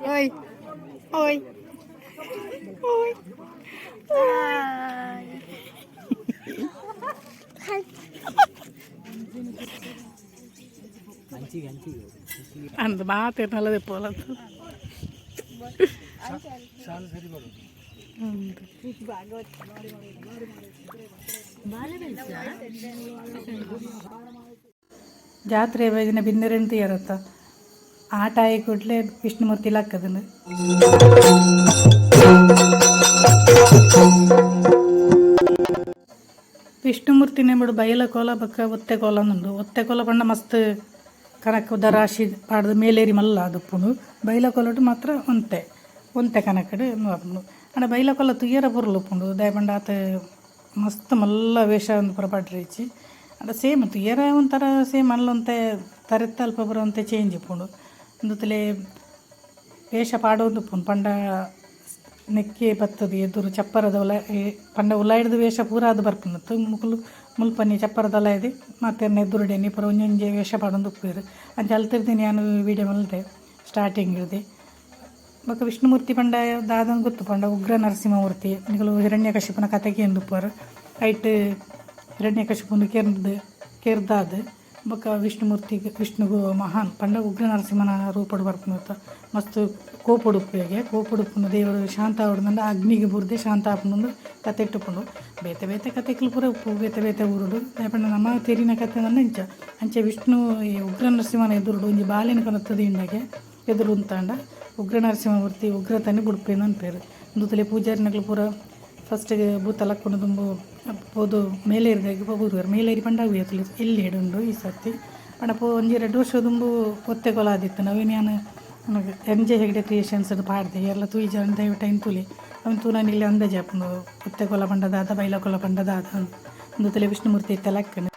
Oi, oi, oi. ಅಂದ್ ಮಾತೇನಲ್ಲದೆ ಪೋಲತ್ತು ಜಾತ್ರೆ ದಿನ ಬಿಂದರೆಂತ ಇರತ್ತ ಆಟ ಆಗಿ ಕೊಡ್ಲೆ ವಿಷ್ಣುಮೂರ್ತಿ ಲಾಕ್ಕದನ್ನು ವಿಷ್ಣುಮೂರ್ತಿನೇ ಬಿಡು ಬಯಲ ಕೋಲ ಬಕ್ಕ ಒತ್ತೆ ಕೋಲ ಅನ್ನೊಂದು ಒತ್ತೆ ಕೋಲ ಪಂಡ ಮಸ್ತ್ ಕನಕ ದರಾಶಿ ಪಾಡ್ದು ಮೇಲೇರಿ ಮಲ್ಲ ಅದಪ್ಪುಂಡು ಬೈಲ ಕೋಲಟ್ಟು ಮಾತ್ರ ಒಂತೆ ಕನಕಡು ನೋಡ್ಪುಂಡು ಅಂಡ ಬೈಲ ಕೋಲ ತುಯ್ಯರ ಪುರ್ಲು ಉಪ್ಪುಂಡು ದಯಪಂಡ ಆತ ಮಸ್ತ್ ಮಲ್ಲ ವೇಷ ಒಂದು ಪುರಪಾಟ್ರಿಚ್ಚಿ ಅಂಡ ಸೇಮ್ ತುಯ್ಯರ ಒಂಥರ ಸೇಮ್ ಅಲ್ಲೊಂತೆ ತರೆತ್ತ ಅಲ್ಪ ಬರುವಂತೆ ಚೇಂಜ್ ಇಪ್ಪುಂಡು ಒಂದೊತ್ತಲೆ ವೇಷ ಪಾಡೋದು ಉಪ್ಪುಂಡು ಪಂಡ ನೆಕ್ಕೆ ಬತ್ತದು ಎದುರು ಚಪ್ಪರದ ಒಲ ಪಂಡ ಉಲಾಯ್ದು ವೇಷ ಪೂರ ಅದು ಬರ್ಪುಂಡು ಮುಲ್ಪನಿ ಚಪ್ಪರದ ಒಲಾಯ್ದು ಮತ್ತೆ ಎದುರುಡೆನಿ ಪುರ ಒಂಜೊಂಜೆ ವೇಷ ಪಾಡೊಂದು ಉಪ್ಪುರು ಅಂಚೆ ಅಲ್ತಿರ್ತೀನಿ ನಾನು ವೀಡಿಯೋ ಮಲ್ದೆ ಸ್ಟಾರ್ಟಿಂಗ್ ಇರ್ದೆ ಬೊಕ್ಕ ವಿಷ್ಣುಮೂರ್ತಿ ಪಂಡ ದಾದನ್ ಗೊತ್ತು ಪಂಡ ಉಗ್ರ ನರಸಿಂಹಮೂರ್ತಿ ನಿಗಳು ಹಿರಣ್ಯಕಶಿಪನ ಕತೆಗೆ ಎಂದು ಉಪ್ಪರು ಐಟ್ ಹಿರಣ್ಯಕಶಿಪುಂದು ಕೆರ್ದಾದ ಬೊಕ್ಕ ವಿಷ್ಣುಗೂ ಮಹಾನ್ ಪಂಡ ಉಗ್ರ ನರಸಿಂಹನ ರೂಪಡು ಬರ್ಪುಂಡು ಮಸ್ತ್ ಕೋಪುಡುಪ್ಪುಗೆ ಕೋಪುಡುಪ್ಪುಂಡು ದೇವರು ಶಾಂತ ಆವಡ್ದಂಡ ಅಗ್ನಿಗೆ ಬುರ್ದೆ ಶಾಂತ ಆಪುಂಡು ಕತೆ ಇಟ್ಟುಪುಂಡು ಬೇತೆ ಕತೆಗಳು ಪೂರ ಉಪ್ಪು ಬೇತೆ ಊರುಡು ಪಂಡ ನಮ್ಮ ತೆರಿನ ಕತೆ ಅಂಚ ಅಂಚೆ ವಿಷ್ಣು ಈ ಉಗ್ರ ನರಸಿಂಹನ ಎದುರುಡು ಒಂಜಿ ಬಾಲಿನ ಕೊನತ್ತದ ಇಂಡಗೆ ಎದುರು ಉಂತಾಂಡ ಉಗ್ರ ನರಸಿಂಹಮೂರ್ತಿ ಉಗ್ರತನೇ ಬುಡ್ಪೇನು ಅನ್ಪೇರು ಒಂದು ಪೂಜಾರಿನಗಳು ಪೂರ ಫಸ್ಟ್ ಭೂತ ಲಕ್ಕೊಂಡು ತುಂಬ ಪೋದು ಮೇಲೇರಿದಾಗಿ ಪೋಗುರು ಮೇಲೇರಿ ಪಂಡ ಉಯ್ಯತ್ತಲು ಎಲ್ಲಿ ಹಿಡುಂಡು ಈ ಸರ್ತಿ ಪಂಡ ಒಂಜಿ 2 ವರ್ಷ ದುಂಬು ಒತ್ತೆ ಕೊಲ ಆದಿತ್ತು ನಾವೇನು ನಾನು MJ ಹೆಗ್ಡೆ ಕ್ರಿಯೇಷನ್ಸ್ ಅದು ಪಾಡ್ದೆ ಎಲ್ಲ ತೂಜ ದಯವಿಟ್ಟು ಐನ್ ತುಲಿ ಅವನು ತೂ ನಾನು ಇಲ್ಲಿ ಅಂದಾಜು ಹಾಕೊಂಡು ಒತ್ತೆ ಕೊಲ ಪಂಡದಾದ ಬೈಲ ಕೊಲ ಪಂಡದಾದ ಒಂದು ತಲೆ ವಿಷ್ಣುಮೂರ್ತಿ ಇತ್ತ ಲಕ್ಕನು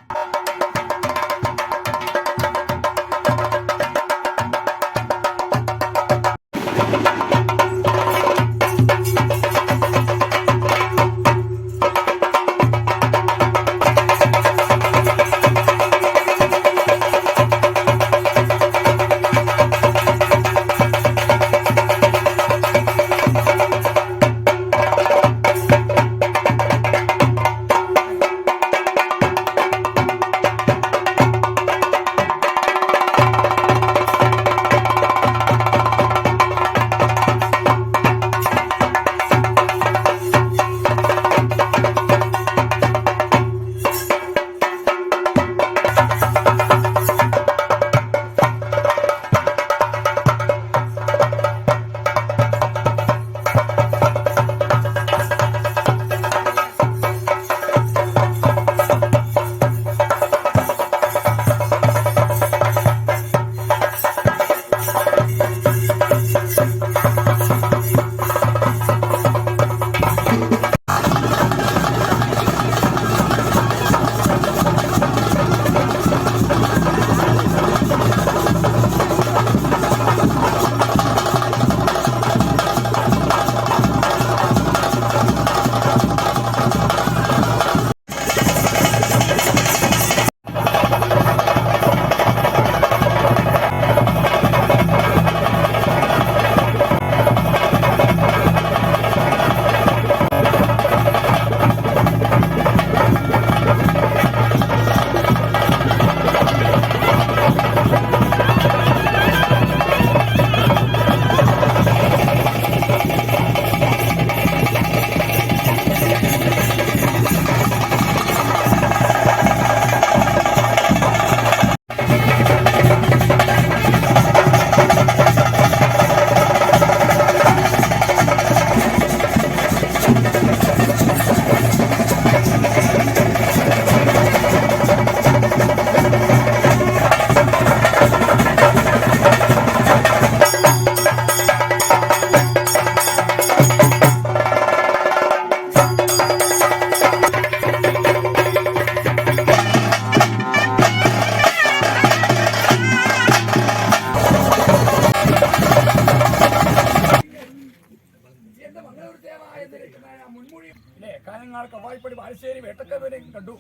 കാലങ്ങൾക്ക് വായ്പടി ബാലുശ്ശേരി വേട്ടക്കവരെയും കണ്ടു.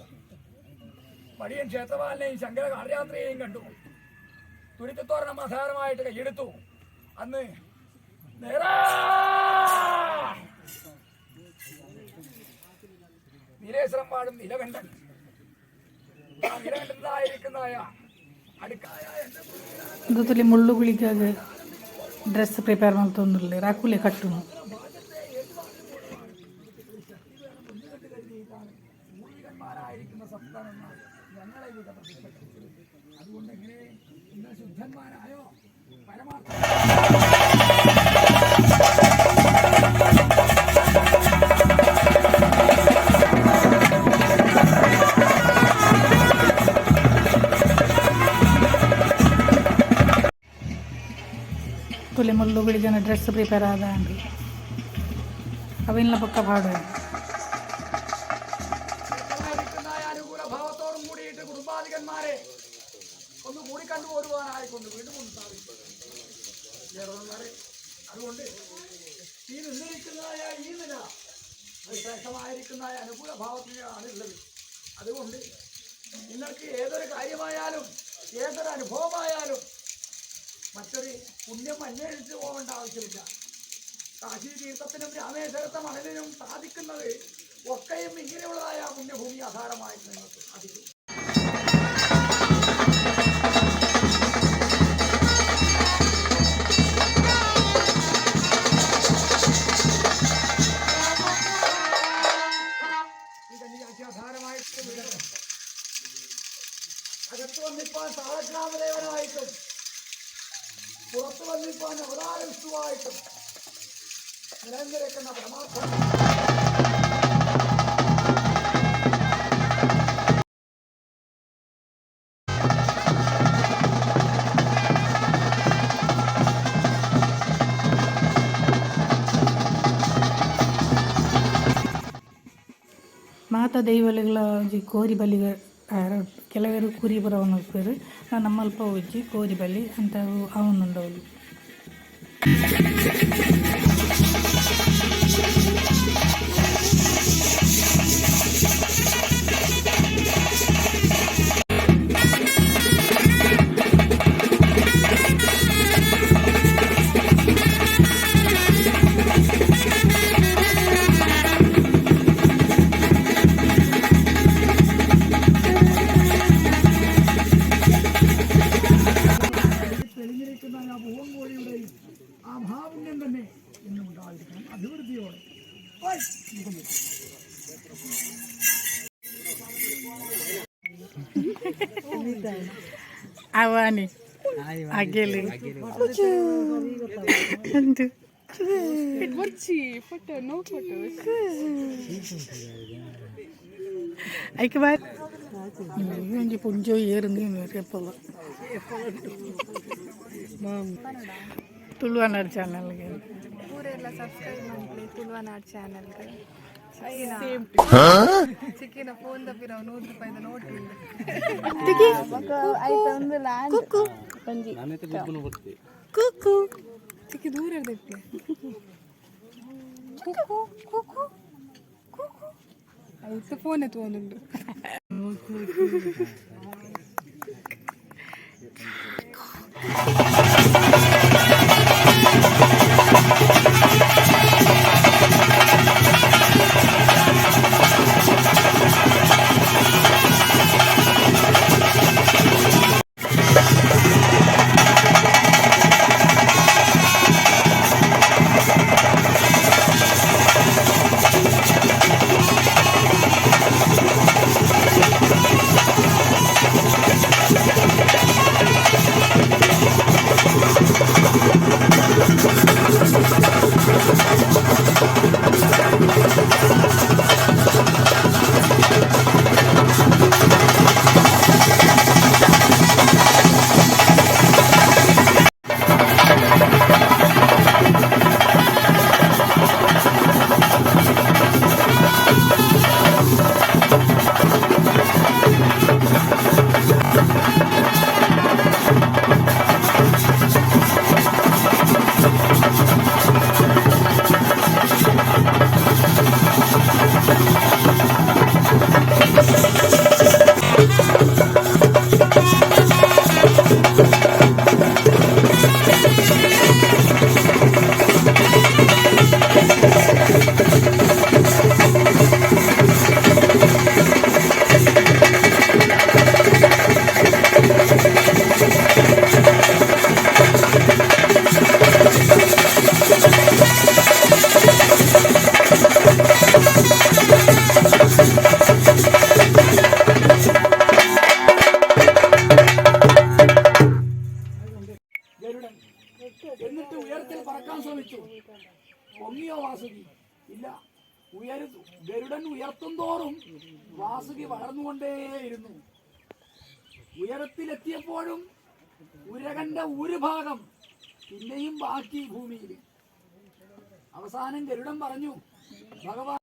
മടിയൻ ക്ഷേത്രപാലനെയും ശങ്കര കാളയാത്രയെയും കണ്ടു. തുരുത്തോരണം ആധാരമായിട്ട് കൈയെടുത്തു. അന്ന് നീലേശ്വരം പാടും നിലകണ്ഠൻ നിലകണ്ഠനായിരിക്കുന്നതായ അടുക്കായ ಗೊತ್ತಲ್ಲಿ ಮುಳ್ಳು ಗುಳಿಗಾಗ ಡ್ರೆಸ್ ಪ್ರಿಪೇರ್ ಮಾಡ್ತೊಂದಿರಲಿ ರಾಕುಲೆ ಕಟ್ಟುನು പൂർവികന്മാരായിരിക്കുന്ന സപ്തമെന്നാൽ ഞങ്ങളെ ഇവിടെ പ്രതിഷ്ഠിച്ചു. അതുകൊണ്ട് എങ്ങനെ നിങ്ങൾ ശുദ്ധന്മാരായോ? പരമാർത്ഥ ತುಲೆ ಮುಳ್ಳುಗಳಿಗನ ಡ್ರೆಸ್ ಪ್ರಿಪೇರ್ ಆದ ಅಂದ್ರಿ ಅವಿನ ಪಕ್ಕ ಪಾಡು അനുകൂലഭാവത്തോടും കൂടിയിട്ട് കുടുംബാധികന്മാരെ ഒന്ന് കൂടിക്കണ്ടുപോരുവാനായിക്കൊണ്ട് വീണ്ടും അതുകൊണ്ട് ഈ നിന്നിരിക്കുന്നതായ ഈ നില ശ്രേഷ്ഠമായിരിക്കുന്നതായ അനുകൂല ഭാവത്തിലാണ് ഉള്ളത്. അതുകൊണ്ട് നിങ്ങൾക്ക് ഏതൊരു കാര്യമായാലും ഏതൊരു അനുഭവമായാലും മറ്റൊരു പുണ്യം അന്വേഷിച്ച് പോകേണ്ട ആവശ്യമില്ല. കാശി തീർത്ഥത്തിനും രാമേശ്വരത്തെ മണലിനും സാധിക്കുന്നത് ഒക്കെയും ഇങ്ങനെയുള്ളതായ പുണ്യഭൂമി ആധാരമായിട്ട് നിങ്ങൾക്ക് സാധിക്കും. അകത്ത് വന്നിപ്പാൻ സാളഗ്രാമദേവനായിട്ടും പുറത്തു വന്നിപ്പാൻ അവതാര വിഷ്ണുവായിട്ടും നിലനിരക്കുന്ന പരമാർത്ഥം ಮಾತಾ ದೈವಲಿಗಳ ಕೋರಿ ಬಲಿಗೆ ಕೆಲವರು ಕುರಿಪುರವನ್ನು ಹೋಗ್ತಾರೆ. ನಮ್ಮಲ್ಪ ಹೋಗಿ ಕೋರಿ ಬಲಿ ಅಂತ ಅವನುಂಡವಳು ആ ഭാവുണ്യം തന്നെ എന്നും ഉണ്ടായിരിക്കണം അഭിവൃദ്ധിയോടെ. ಆವಾನಿ ಆಗೇಲಿ ಐಕೆ ಬಾಯ್ ಒಂಜಿ ಪುಂಜೋ ಏರುಂದು ಎಪ್ಪಲ್ಲ ತುಳುವನಾಡು ಚಾನಲ್ಗೆ ಊರೆಲ್ಲ ಸಬ್ಸ್ಕ್ರೈಬ್ ಮಾಡಿ ತುಳುವನಾಡು ಚಾನಲ್ಗೆ ಚಿಕ್ಕಿನ ಫೋನ್ ತಪ್ಪಿರ 100 ರೂಪಾಯಿದ ನೋಟ್ ಆಯ್ತಾ ಒಂದು ಲ್ಯಾಂಡ್ ಪಂಜಿ ಕುಕ್ಕು ಚಿಕ್ಕಿ ದೂರ ಇರ್ದಕ್ಕೆ ಆಯ್ತು ಫೋನ್ ಎತ್ತು ಒಂದುಂಡು ഗരുഡൻ ഉയർത്തും തോറും വാസുകി വളർന്നുകൊണ്ടേയിരുന്നു. ഉയരത്തിലെത്തിയപ്പോഴും ഉരകന്റെ ഒരു ഭാഗം പിന്നെയും ബാക്കി ഭൂമിയിൽ. അവസാനം ഗരുഡൻ പറഞ്ഞു, ഭഗവാൻ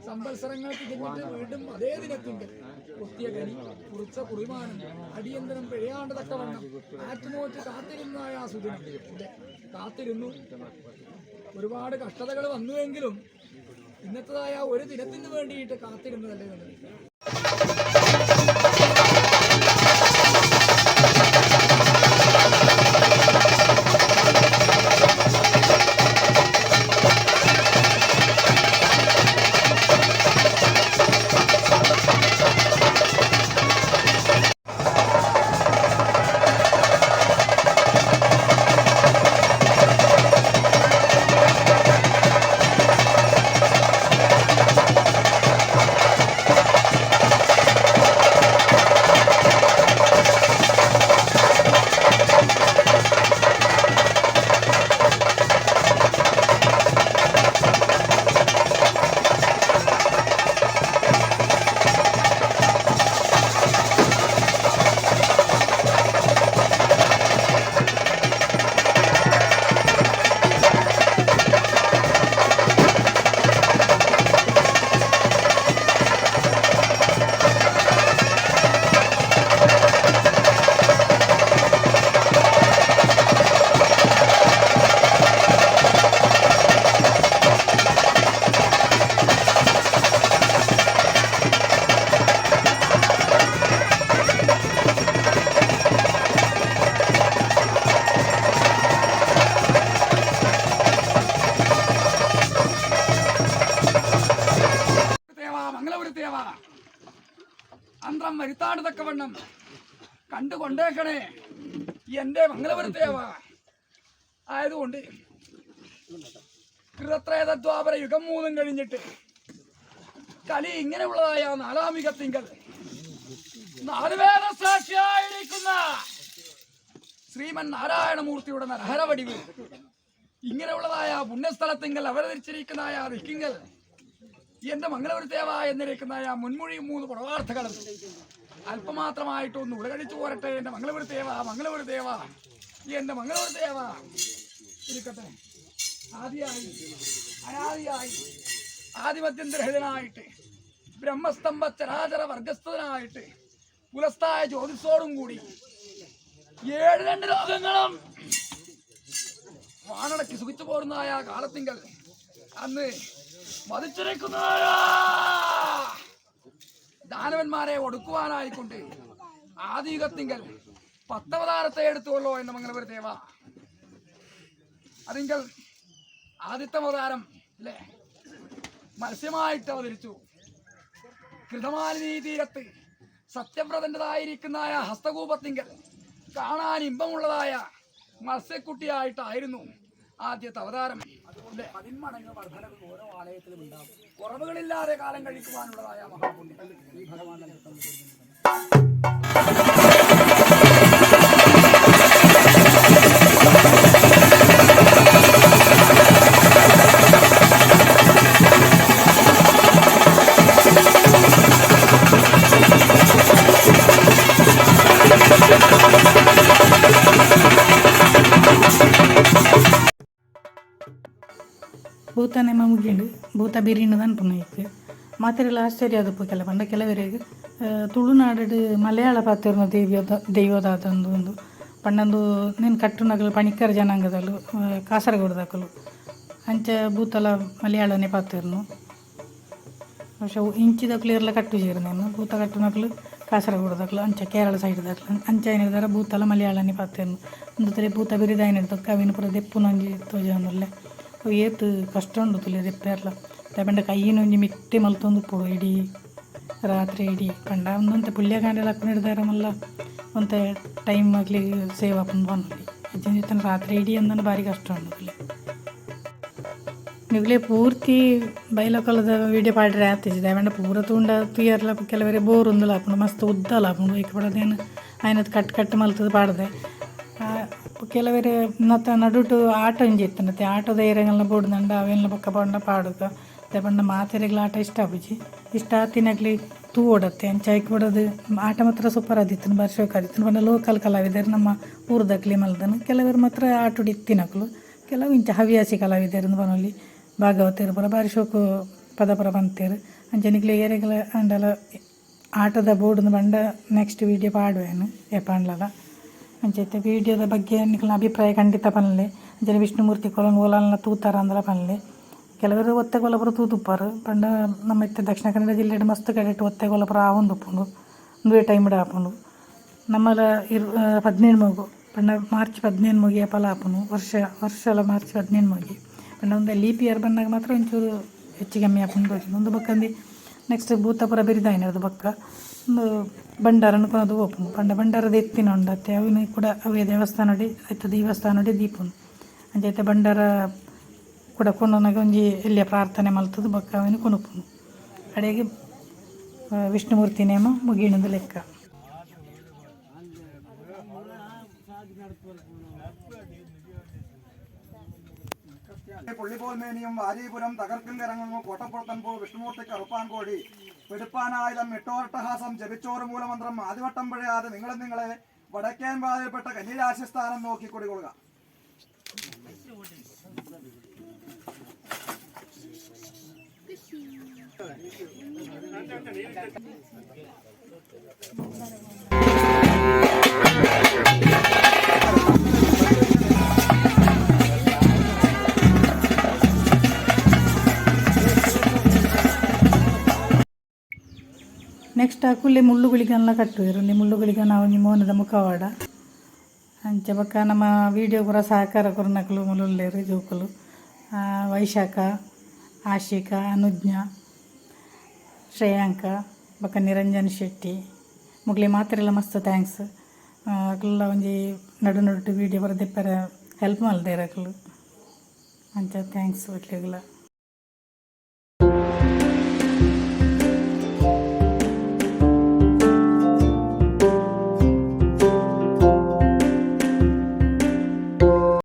സംവത്സരങ്ങൾക്ക് തികഞ്ഞിട്ട് വീണ്ടും അതേ ദിനത്തിങ്കിൽ കുത്തിയ കനി കുറിച്ച കുറിമാനം അടിയന്തരം പിഴയാണ്ട് തക്കവണ്ണം ആറ്റുനോറ്റ് കാത്തിരുന്നായ ആ സുദിനം കാത്തിരുന്നു. ഒരുപാട് കഷ്ടതകൾ വന്നുവെങ്കിലും ഇന്നത്തേതായ ഒരു ദിനത്തിന് വേണ്ടിയിട്ട് കാത്തിരുന്നതല്ലേ നല്ലത്. അന്ത്രം വരുത്താണ്ട് തക്കവണ്ണം കണ്ടുകൊണ്ടേക്കണേ എന്റെ മംഗലപുരത്തേവ. ആയതുകൊണ്ട് കൃതത്രേതദ്വാപര യുഗം 3 കഴിഞ്ഞിട്ട് കലി ഇങ്ങനെയുള്ളതായ 4-ാം യുഗത്തിങ്കൽ 4 വേദ സാക്ഷിയായിരിക്കുന്ന ശ്രീമൻ നാരായണമൂർത്തിയുടെ നരഹരവടിവ് ഇങ്ങനെയുള്ളതായ പുണ്യസ്ഥലത്തിങ്കൽ അവതരിച്ചിരിക്കുന്നതായ ദിക്കിങ്കൽ എന്റെ മംഗലപുരത്തേവ എന്നിരിക്കുന്നതായ മുൻമൊഴി 3 പുറവാർത്ഥങ്ങളും അല്പമാത്രമായിട്ടൊന്ന് ഉടകടിച്ചു പോരട്ടെ. എന്റെ മംഗലപുരത്തേവ മംഗലപുരത്തേവ എന്റെ മംഗലപുരത്തേവ ഇരിക്കട്ടെ. ആദിയായി അനാദിയായി ആദിമത്യന്തരഹിതനായിട്ട് ബ്രഹ്മസ്തംഭ ചരാചര വർഗസ്ഥനായിട്ട് പുലസ്തായ ജ്യോതിസോടും കൂടി 7 ലോകങ്ങളും വാണടക്കി സുഖിച്ചു പോരുന്നതായ കാലത്തിങ്കൽ അന്ന് മതിച്ചിരിക്കുന്നതായ ദാനവന്മാരെ ഒടുക്കുവാനായിക്കൊണ്ട് ആദിയുഗത്തിങ്കൽ 10 അവതാരത്തെ എടുത്തുകൊള്ളോ എന്ന മംഗലപുരത്തേവ. അതിങ്കൽ ആദിത്യ അവതാരം അല്ലേ മത്സ്യമായിട്ട് അവതരിച്ചു. കൃതമാലിനീ തീരത്ത് സത്യവ്രതൻ്റെതായിരിക്കുന്നതായ ഹസ്തകൂപത്തിങ്കൽ കാണാൻ ഇമ്പമുള്ളതായ മത്സ്യക്കുട്ടിയായിട്ടായിരുന്നു ആദ്യത്തെ അവതാരം. അല്ലേ 10 മടങ്ങ് വർധനകൾ ഓരോ ആലയത്തിലും ഉണ്ടാകും. കുറവുകളില്ലാതെ കാലം കഴിക്കുവാനുള്ളതായ മഹാപുണ്യം ഈ ഭഗവാൻ ಭೂತನೆಮ್ಮ ಮುಗಿಂಡು ಭೂತ ಬಿರಿಣ್ಣದು ಅನ್ಪುನೈಕ್ ಮಾತೆರೆಲ್ಲ ಆಶ್ಚರ್ಯ ಆದಪ್ಪು ಕೆಲವರಿಗೆ ತುಳುನಾಡು ಮಲಯಾಳ ಪಾತಿರ್ನ ದೈವದಾದಂದು ಒಂದು ಪಂಡಂದು ನೀನು ಕಟ್ಟುನಗಲು ಪಣಿಕ್ಕರ ಜನಾಂಗದಲು ಕಾಸರಗೋಡ್ದಾಕಲು ಅಂಚ ಭೂತಲ ಮಲಯಾಳನೇ ಪಾತಿರ್ನು പക്ഷെ ಇಂಚಿದಕ್ಲು ಇರಲ ಕಟ್ಟು ಸೇರು ನಾನು ಭೂತ ಕಟ್ಟುನಕ್ಲು ಕಾಸರಗೋಡ್ದಾಕಲು ಅಂಚ ಕೇರಳ ಸೈಡ್ದಾಕಲು ಅಂಚ ಏನಿರ್ದಾರ ಭೂತಲ ಮಲಯಾಳನೇ ಪಾತಿರ್ನು ಒಂದು ತರ ಭೂತ ಬಿರಿದ ಏನಿರ್ದು ಕವಿನ ಪುರ ದೆಪ್ಪುನೊಂಜಿ ತೋಜನಲ್ಲೇ ಏತು ಕಷ್ಟ ಉಂಡು ತುಲೆ ದೆಪ್ಪೆರ್ಲ ಪಂಡ ಕೈಯಿನೊಂಜಿ ಮಿಟ್ಟೆ ಮಲ್ತೊಂದು ಪೋಡು ಇಡೀ ರಾತ್ರಿ ಇಡೀ ಪಂಡ ಒಂದೊಂತೆ ಪುಲ್ಯ ಕಾಂಡೆಲ್ಲ ಹಾಕೊಂಡು ಹಿಡ್ದಾರ ಮಲ್ಲ ಒಂತೆ ಟೈಮ್ ಆಗಲಿ ಸೇವ್ ಹಾಕೊಂಡು ಬಂದ್ಲಿ ಹೆಚ್ಚಿನ ಜೊತೆ ರಾತ್ರಿ ಇಡೀ ಅಂದನು ಭಾರಿ ಕಷ್ಟ ಉಂಡು ತುಲೆ ನಿಗಲೇ ಪೂರ್ತಿ ಬೈಲಕೊಲದ ವೀಡಿಯೋ ಪಾಡ್ರೆ ಆತಿದ್ದೆ ಪಂಡ ಪೂರ ತೂಂಡ ತುಯ್ಯರ್ಲ ಕೆಲವರೆ ಬೋರ್ ಒಂದಲ್ಲ ಹಾಕೊಂಡು ಮಸ್ತ್ ಉದ್ದಲ್ಲ ಹಾಕೊಂಡು ಈಗ ಪಡೋದೇನು ಆಯ್ನದು ಕಟ್ ಮಲ್ತದ ಪಾಡ್ದೆ ಕೆಲವರೆ ನತ್ತ ನಡುಟು ಆಟೋ ಇಂಜಿ ಇತ್ತನತ್ತೆ ಆಟೋದ ಏರಿಯಾಗಳನ್ನ ಬೋಡ್ದಂಡ ಅವೆಲ್ಲ ಪಕ್ಕ ಪಂಡ ಪಾಡುಕ ಪಂಡ ಮಾತೆರೆಗಳ ಆಟ ಇಷ್ಟ ಆಪುಜಿ ಇಷ್ಟ ಆತಿನಾಗ್ಲಿ ತೂ ಓಡತ್ತೆ ಅಂಚಾಯ್ಕೆ ಬಿಡೋದು ಆಟ ಮಾತ್ರ ಸೂಪರ್ ಆದಿತ್ತನು ಬರ್ಶೋಕ್ ಆದಿತ್ತನು ಪಂಡ ಲೋಕಲ್ ಕಲಾವಿದರು ನಮ್ಮ ಊರದಕ್ಲಿ ಮಲ್ದನು ಕೆಲವರು ಮಾತ್ರ ಆಟೋಡಿ ತಿನ್ನಕಲು ಕೆಲವು ಇಂಚ ಹವ್ಯಾಸಿ ಕಲಾವಿದರು ಬನಲ್ಲಿ ಭಾಗವತರು ಬರ ಬರ್ಶೋಕು ಪದಪರ ಬಂತೇರು ಅಂಚನಿಗ್ಲಿ ಏರಿಯಾಗಳ ಅಂಡಲ ಆಟದ ಬೋರ್ಡ್ನ ಬಂಡ ನೆಕ್ಸ್ಟ್ ವೀಡಿಯೋ ಪಾಡುವೇನು ಎಪ್ಪಂಡ್ಲಲ್ಲ ಅಂಚೈತೆ ವೀಡಿಯೋದ ಬಗ್ಗೆ ನಿಖಲ್ನ ಅಭಿಪ್ರಾಯ ಖಂಡಿತ ಪನ್ಲೆ ಅಂಚನೆ ವಿಷ್ಣುಮೂರ್ತಿ ಕೊಲನ್ ಓಲಾಲ್ನ ತೂತಾರ ಅಂದಲ ಪನ್ಲೆ ಕೆಲವರು ಒತ್ತೆ ಕೊಲ್ಲಪುರ ತೂತುಪ್ಪಾರು ಪಂಡ ನಮ್ಮ ಇತ್ತೆ ದಕ್ಷಿಣ ಕನ್ನಡ ಜಿಲ್ಲೆಡ್ ಮಸ್ತ್ ಕಡೆಟ್ಟು ಒತ್ತೆ ಕೊಲ್ಲಪುರ ಆವೊಂದು ಉಪ್ಪುಂಡು ಒಂದುವೇ ಟೈಮ್ ಆಪುಂಡು ನಮ್ಮಲ 17 ಮಗು ಪಂಡ ಮಾರ್ಚ್ 17 ಮುಗಿ ಫಲ ಆಪುನು ವರ್ಷಲ ಮಾರ್ಚ್ 17 ಮುಗಿ ಪಂಡ ಒಂದು ಲೀಪ್ ಇಯರ್ ಬಂದಾಗ ಮಾತ್ರ ಒಂಚೂರು ಹೆಚ್ಚು ಕಮ್ಮಿ ಆಪುಂಡು ಒಂದು ಬಕ್ಕಂದು ನೆಕ್ಸ್ಟ್ ಭೂತಪುರ ಬಿರಿದಾಯಿನದು ಬಕ್ಕ ಒಂದು ಭಂಡಾರ ಅನ್ಕೊಳೋದು ಓಪನು ಪಂಡ ಭಂಡಾರದ ಎತ್ತಿನ ಉಂಡತ್ತೆ ಅವಿನ ಕೂಡ ಅವೇ ದೇವಸ್ಥಾನ ದೇವಸ್ಥಾನ ದೀಪುನು ಅಂಚೈತೆ ಭಂಡಾರ ಕೂಡ ಕೊಂಡೋನಾಗ ಒಂಜಿ ಎಲ್ಲಿಯ ಪ್ರಾರ್ಥನೆ ಮಲ್ತದು ಬಕ್ಕ ಅವಿನ ಕೊನುಪುನು ಕಡೆಗೆ ವಿಷ್ಣುಮೂರ್ತಿ ನೇಮ ಮುಗಿಣದ ಲೆಕ್ಕ പുള്ളിപ്പോൽമേനിയും വാരീപുരം തകർക്കും കരങ്ങും കോട്ടപ്പുറത്തൻപോ വിഷ്ണുമൂർത്തിക്ക് അറുപ്പാൻകോടി വെടുപ്പാനായുധം എട്ടോട്ടഹാസം ജപിച്ചോറ് മൂലമന്ത്രം ആദ്യവട്ടം പിഴയാതെ നിങ്ങളെ വടക്കേൻ വാതിൽപ്പെട്ട കന്യരാശിസ്ഥാനം നോക്കി കൊടികൊള്ളുക. ನೆಕ್ಸ್ಟ್ ಹಾಕುಲ್ಲಿ ಮುಳ್ಳುಗಳಿಗೆಲ್ಲ ಕಟ್ಟುವರು ಮುಳ್ಳುಗಳಿಗೆ ನಾವು ನಿಮ್ಮ ಮೋನದ ಮುಖವಾಡ ಅಂಚೆ ಬಕ್ಕ ನಮ್ಮ ವೀಡಿಯೋ ಪೂರ ಸಹಕಾರ ಕೊರ್ನಕಲು ಮುಳುಲ್ಲೇರು ಜೋಕುಲು ವೈಶಾಖ ಆಶಿಕ ಅನುಜ್ಞ ಶ್ರೇಯಾಂಕ ಬಕ್ಕ ನಿರಂಜನ್ ಶೆಟ್ಟಿ ಮುಗ್ಲಿ ಮಾತ್ರೆಲ್ಲ ಮಸ್ತ್ ಥ್ಯಾಂಕ್ಸ್ ಅಕ್ಲೆಲ್ಲ ಒಂಜಿ ನಡು ವೀಡಿಯೋ ಬರದೆಪ್ಪರ ಹೆಲ್ಪ್ ಮಲ್ದೆ ಇರಕ್ಲು ಅಂಚ ಥ್ಯಾಂಕ್ಸ್ ಒಟ್ಲಿಗೆಲ್ಲ